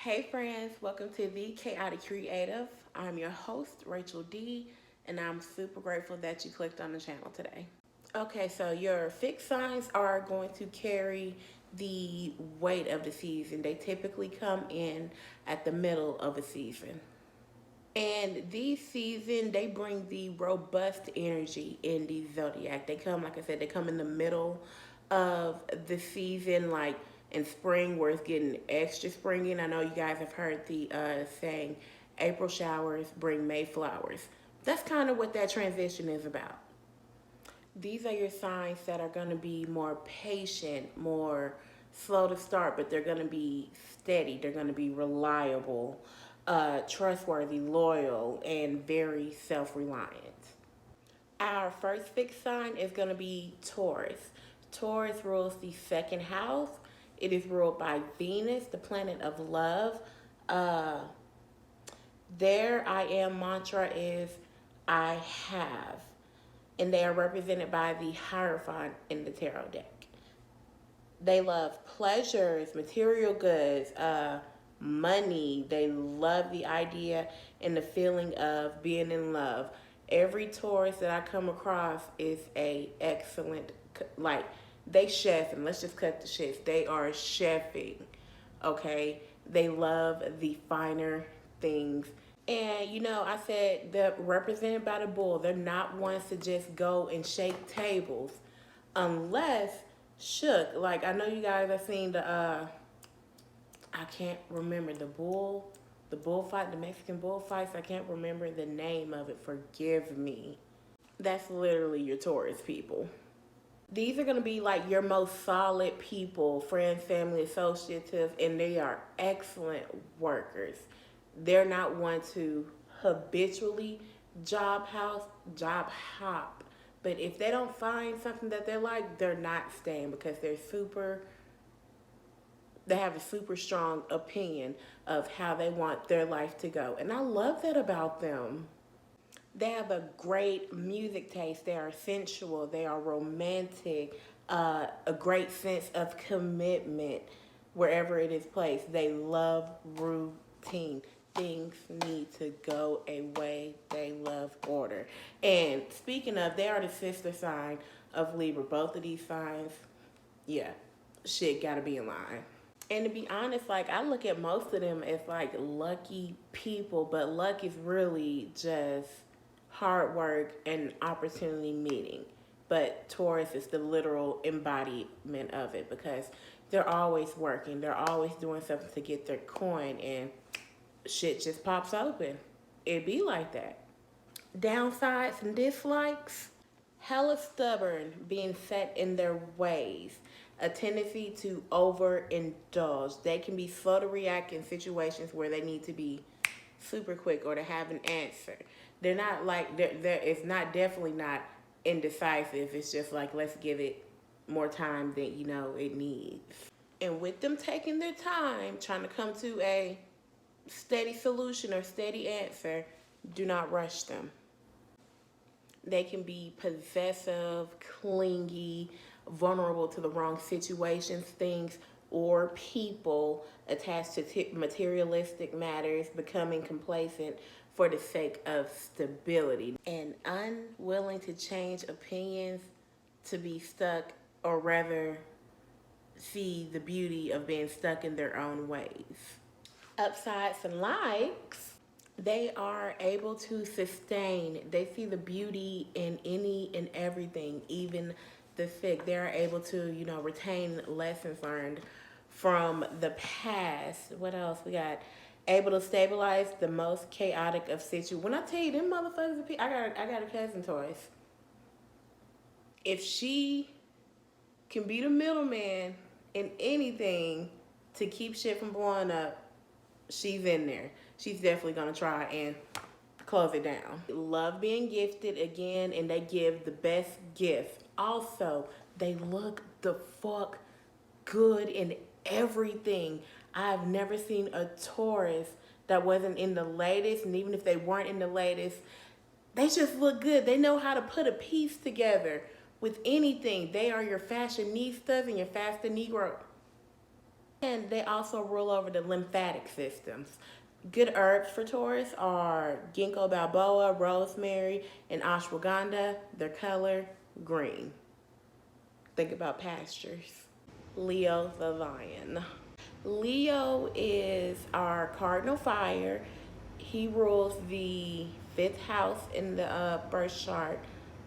Hey friends, welcome to the Chaotic Creative. I'm your host, Rachel D, and I'm super grateful that you clicked on the channel today. Okay, so your fixed signs are going to carry the weight of the season. They typically come in at the middle of a season. And these season, they bring the robust energy in the zodiac. They come, like I said, they come in the middle of the season, like in spring, where it's getting extra springy. I know you guys have heard the saying, April showers bring May flowers. That's kind of what that transition is about. These are your signs that are going to be more patient, more slow to start, but they're going to be steady. They're going to be reliable, trustworthy, loyal, and very self reliant. Our first fixed sign is going to be Taurus. Taurus rules the second house. It is ruled by Venus, the planet of love. Uh, their I am mantra is I have, and they are represented by the Hierophant in the tarot deck. They love pleasures, material goods, money. They love the idea and the feeling of being in love. Every Taurus that I come across is a excellent, like, they chef, and let's just cut the shit. They are chefing, okay? They love the finer things. And I said they're represented by the bull. They're not ones to just go and shake tables unless shook. Like, I know you guys have seen the I can't remember the bullfight, the Mexican bullfights. I can't remember the name of it. Forgive me. That's literally your Taurus people. These are going to be like your most solid people, friends, family, associates, and they are excellent workers. They're not one to habitually job hop. But if they don't find something that they like, they're not staying because they have a super strong opinion of how they want their life to go. And I love that about them. They have a great music taste. They are sensual. They are romantic. A great sense of commitment wherever it is placed. They love routine. Things need to go away. They love order. And speaking of, they are the sister sign of Libra. Both of these signs, yeah, shit gotta be in line. And to be honest, like, I look at most of them as like lucky people, but luck is really just hard work and opportunity meeting. But Taurus is the literal embodiment of it because they're always working, they're always doing something to get their coin, and shit just pops open. It be like that. Downsides and dislikes: hella stubborn, being set in their ways, a tendency to overindulge. They can be slow to react in situations where they need to be super quick or to have an answer. They're not like it's not definitely not indecisive. It's just like, let's give it more time than it needs. And with them taking their time trying to come to a steady solution or steady answer, do not rush them. They can be possessive, clingy, vulnerable to the wrong situations, things, or people, attached to materialistic matters, becoming complacent for the sake of stability, and unwilling to change opinions, to be stuck, or rather see the beauty of being stuck in their own ways. Upsides and likes: they are able to sustain. They see the beauty in any and everything, even the sick. They're able to, retain lessons learned from the past. What else we got? Able to stabilize the most chaotic of situations. When I tell you, them motherfuckers, I got a cousin, Taurus. If she can be the middleman in anything to keep shit from blowing up, she's in there. She's definitely gonna try and close it down. Love being gifted again, and they give the best gift. Also, they look the fuck good in everything. I've never seen a Taurus that wasn't in the latest, and even if they weren't in the latest, they just look good. They know how to put a piece together with anything. They are your fashionistas and your fashionista Negro. And they also rule over the lymphatic systems. Good herbs for Taurus are ginkgo biloba, rosemary, and ashwagandha. Their color, green. Think about pastures. Leo the lion. Leo is our cardinal fire. He rules the fifth house in the birth chart.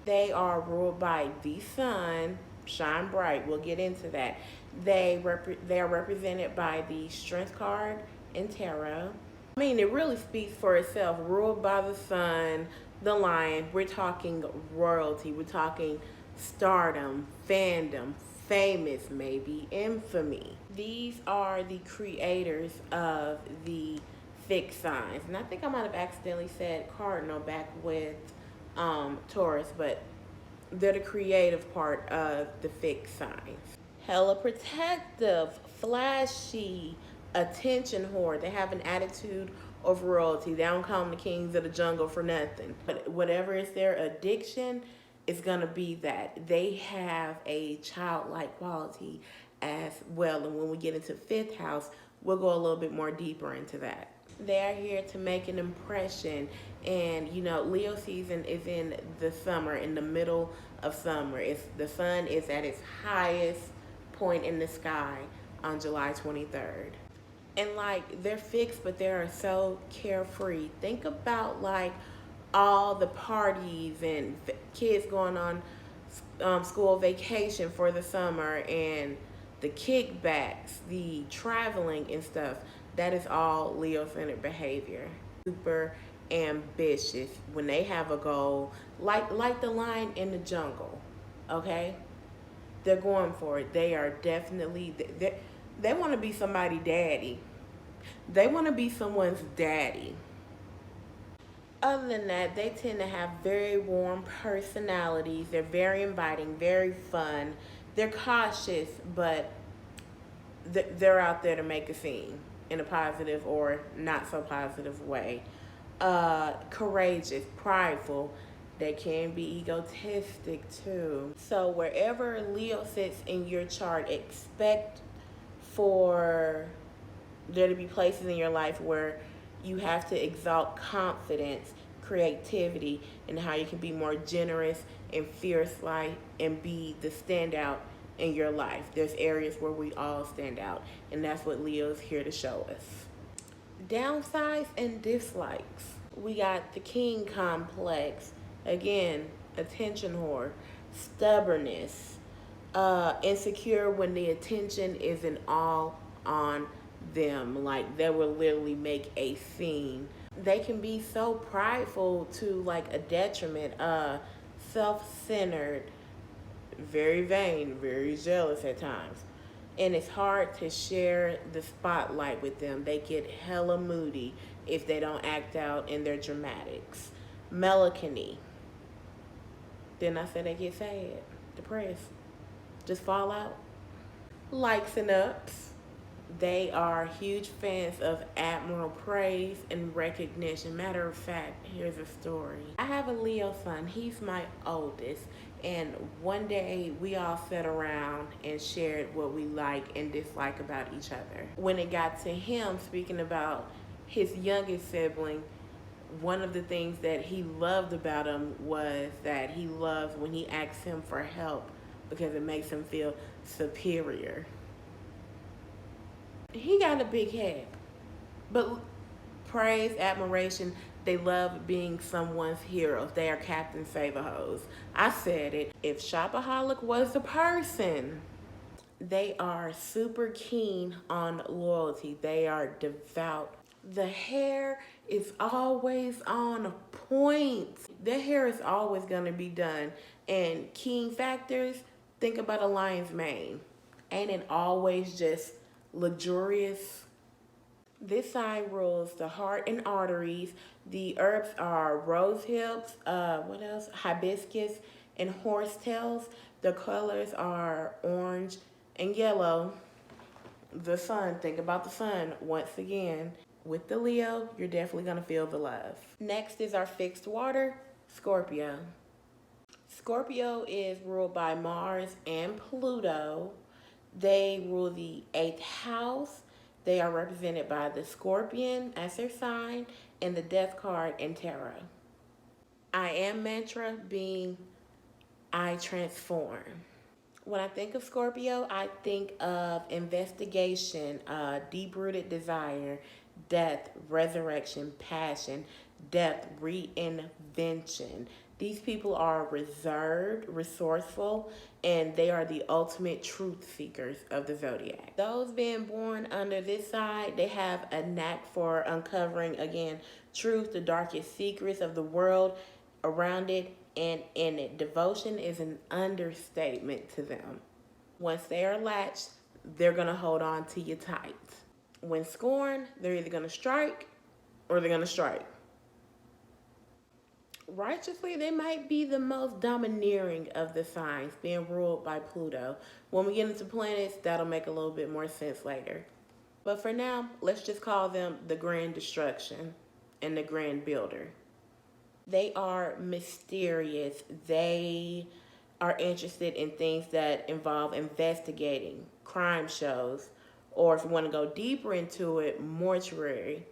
They are ruled by the sun. Shine bright. We'll get into that. They are represented by the strength card in tarot. I mean, it really speaks for itself. Ruled by the sun, the lion. We're talking royalty. We're talking stardom, fandom, famous, maybe infamy. These are the creators of the fixed signs. And I think I might have accidentally said cardinal back with Taurus, but they're the creative part of the fixed signs. Hella protective, flashy, attention whore. They have an attitude of royalty. They don't call them the kings of the jungle for nothing. But whatever is their addiction, it's gonna be that. They have a childlike quality as well. And when we get into fifth house, we'll go a little bit more deeper into that. They are here to make an impression. And you know, Leo season is in the summer, in the middle of summer. The sun is at its highest point in the sky on July 23rd. And like, they're fixed, but they are so carefree. Think about like all the parties and kids going on school vacation for the summer, and the kickbacks, the traveling and stuff. That is all Leo-centered behavior. Super ambitious when they have a goal, like the lion in the jungle. Okay, they're going for it. They are definitely they want to be somebody's daddy. They want to be someone's daddy. Other than that, they tend to have very warm personalities. They're very inviting, very fun. They're cautious, but they're out there to make a scene in a positive or not so positive way. Courageous, prideful. They can be egotistic too. So wherever Leo sits in your chart, expect for there to be places in your life where you have to exalt confidence, creativity, and how you can be more generous and fierce like and be the standout in your life. There's areas where we all stand out, and that's what Leo is here to show us. Downsides and dislikes. We got the king complex. Again, attention whore, stubbornness, insecure when the attention isn't all on them. Like, they will literally make a scene. They can be so prideful to like a detriment, self-centered, very vain, very jealous at times. And it's hard to share the spotlight with them. They get hella moody if they don't act out in their dramatics. Melancholy. Then I said they get sad, depressed, just fall out. Likes and ups. They are huge fans of admiral praise and recognition. Matter of fact, here's a story. I have a Leo son. He's my oldest. And one day we all sat around and shared what we like and dislike about each other. When it got to him speaking about his youngest sibling, one of the things that he loved about him was that he loves when he asks him for help because it makes him feel superior. He got a big head, but praise, admiration, they love being someone's hero. They are Captain Save-A-Hoes. I said it. If Shopaholic was a person, they are super keen on loyalty. They are devout. The hair is always on point. Their hair is always going to be done. And keen factors, think about a lion's mane. Ain't it always just luxurious? This sign rules the heart and arteries. The herbs are rose hips, what else? Hibiscus and horsetails. The colors are orange and yellow. The sun, think about the sun once again. With the Leo, you're definitely gonna feel the love. Next is our fixed water, Scorpio. Scorpio is ruled by Mars and Pluto. They rule the eighth house. They are represented by the scorpion as their sign and the death card in tarot. I am mantra being I transform. When I think of Scorpio, I think of investigation, deep rooted desire, death, resurrection, passion, depth, reinvention. These people are reserved, resourceful, and they are the ultimate truth seekers of the zodiac. Those being born under this side, they have a knack for uncovering, again, truth, the darkest secrets of the world around it and in it. Devotion is an understatement to them. Once they are latched, they're going to hold on to you tight. When scorned, they're either going to strike or they're going to strike. Righteously, they might be the most domineering of the signs, being ruled by Pluto. When we get into planets, that'll make a little bit more sense later. But for now, let's just call them the Grand Destruction and the Grand Builder. They are mysterious. They are interested in things that involve investigating, crime shows, or if you want to go deeper into it, mortuary.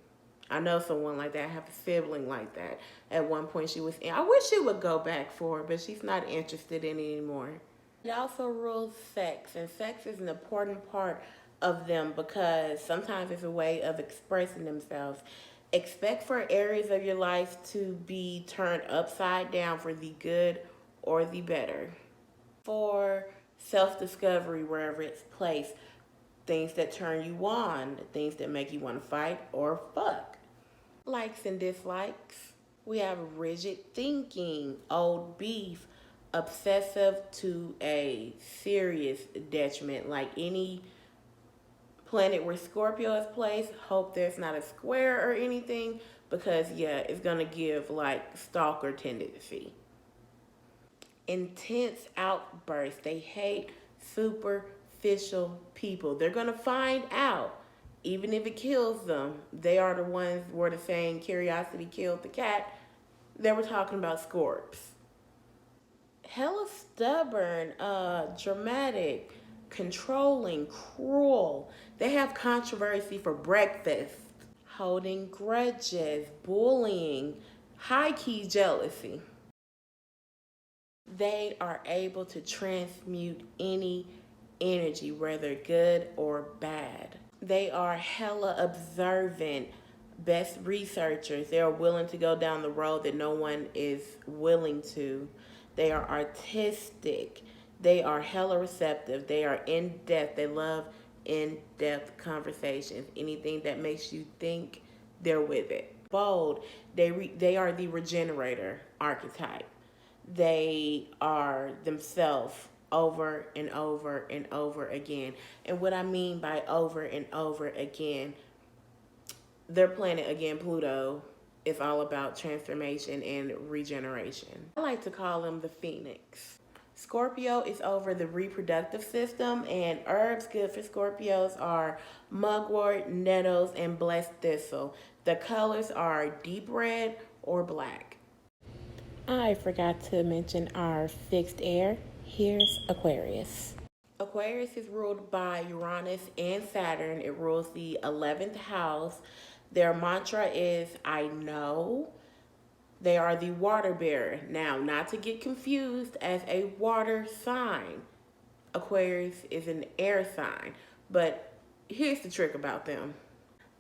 I know someone like that. I have a sibling like that. At one point she was in. I wish she would go back for it, but she's not interested in it anymore. It also rules sex, and sex is an important part of them because sometimes it's a way of expressing themselves. Expect for areas of your life to be turned upside down for the good or the better. For self-discovery wherever it's placed, things that turn you on, things that make you want to fight or fuck. Likes and dislikes. We have rigid thinking, old beef, obsessive to a serious detriment. Like any planet where Scorpio is placed, hope there's not a square or anything because, yeah, it's going to give like stalker tendency. Intense outbursts. They hate superficial people. They're going to find out. Even if it kills them, they are the ones where the saying curiosity killed the cat. They were talking about Scorps. Hella stubborn, dramatic, controlling, cruel. They have controversy for breakfast. Holding grudges, bullying, high-key jealousy. They are able to transmute any energy, whether good or bad. They are hella observant, best researchers. They are willing to go down the road that no one is willing to. They are artistic. They are hella receptive. They are in-depth. They love in-depth conversations. Anything that makes you think, they're with it. Bold. They are the regenerator archetype. They are themselves over and over and over again. And what I mean by over and over again, their planet, again, Pluto, is all about transformation and regeneration. I like to call them the phoenix. Scorpio is over the reproductive system, and herbs good for Scorpios are mugwort, nettles, and blessed thistle. The colors are deep red or black. I forgot to mention our fixed air. Here's Aquarius. Aquarius is ruled by Uranus and Saturn. It rules the 11th house. Their mantra is, I know. They are the water bearer. Now, not to get confused as a water sign. Aquarius is an air sign. But here's the trick about them.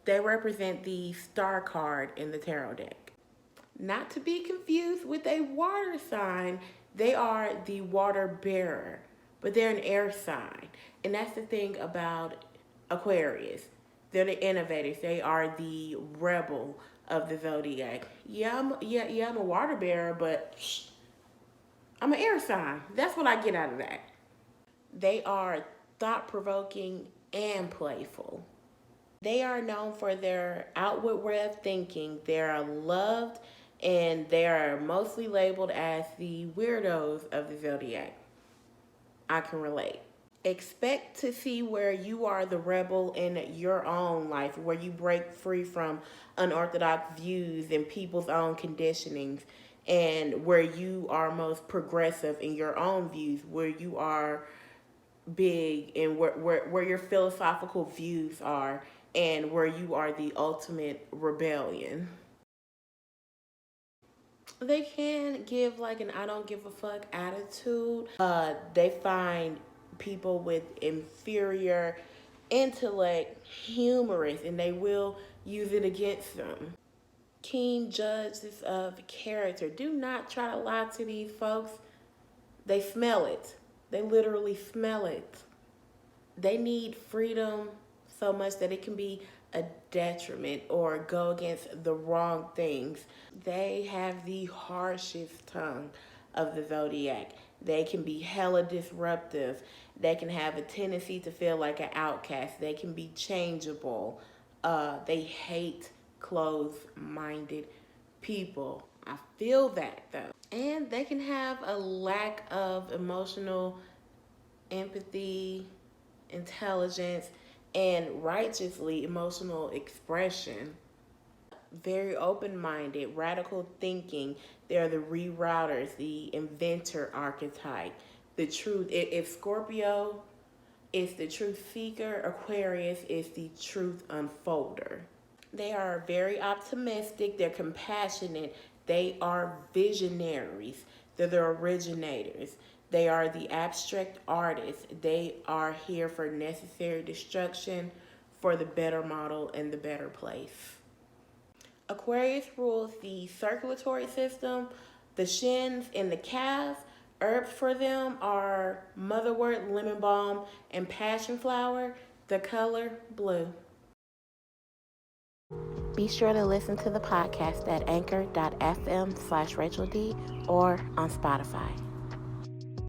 They represent the star card in the tarot deck. Not to be confused with a water sign, they are the water bearer, but they're an air sign. And that's the thing about Aquarius. They're the innovators. They are the rebel of the zodiac. I'm a water bearer, but I'm an air sign. That's what I get out of that. They are thought-provoking and playful. They are known for their outward way of thinking. They are loved, and they are mostly labeled as the weirdos of the zodiac. I can relate. Expect to see where you are the rebel in your own life, where you break free from unorthodox views and people's own conditionings, and where you are most progressive in your own views, where you are big and where your philosophical views are and where you are the ultimate rebellion. They can give like an I don't give a fuck attitude. They find people with inferior intellect humorous and they will use it against them. Keen judges of character. Do not try to lie to these folks. They smell it. They literally smell it. They need freedom so much that it can be a detriment or go against the wrong things. They have the harshest tongue of the zodiac. They can be hella disruptive. They can have a tendency to feel like an outcast. They can be changeable. They hate closed-minded people. I feel that though. And they can have a lack of emotional empathy, intelligence, and righteously emotional expression. Very open-minded, radical thinking. They're the rerouters, the inventor archetype. The truth. If Scorpio is the truth seeker, Aquarius is the truth unfolder. They are very optimistic. They're compassionate. They are visionaries. They're the originators. They are the abstract artists. They are here for necessary destruction for the better model and the better place. Aquarius rules the circulatory system, the shins, and the calves. Herbs for them are motherwort, lemon balm, and passion flower. The color blue. Be sure to listen to the podcast at anchor.fm/RachelD or on Spotify.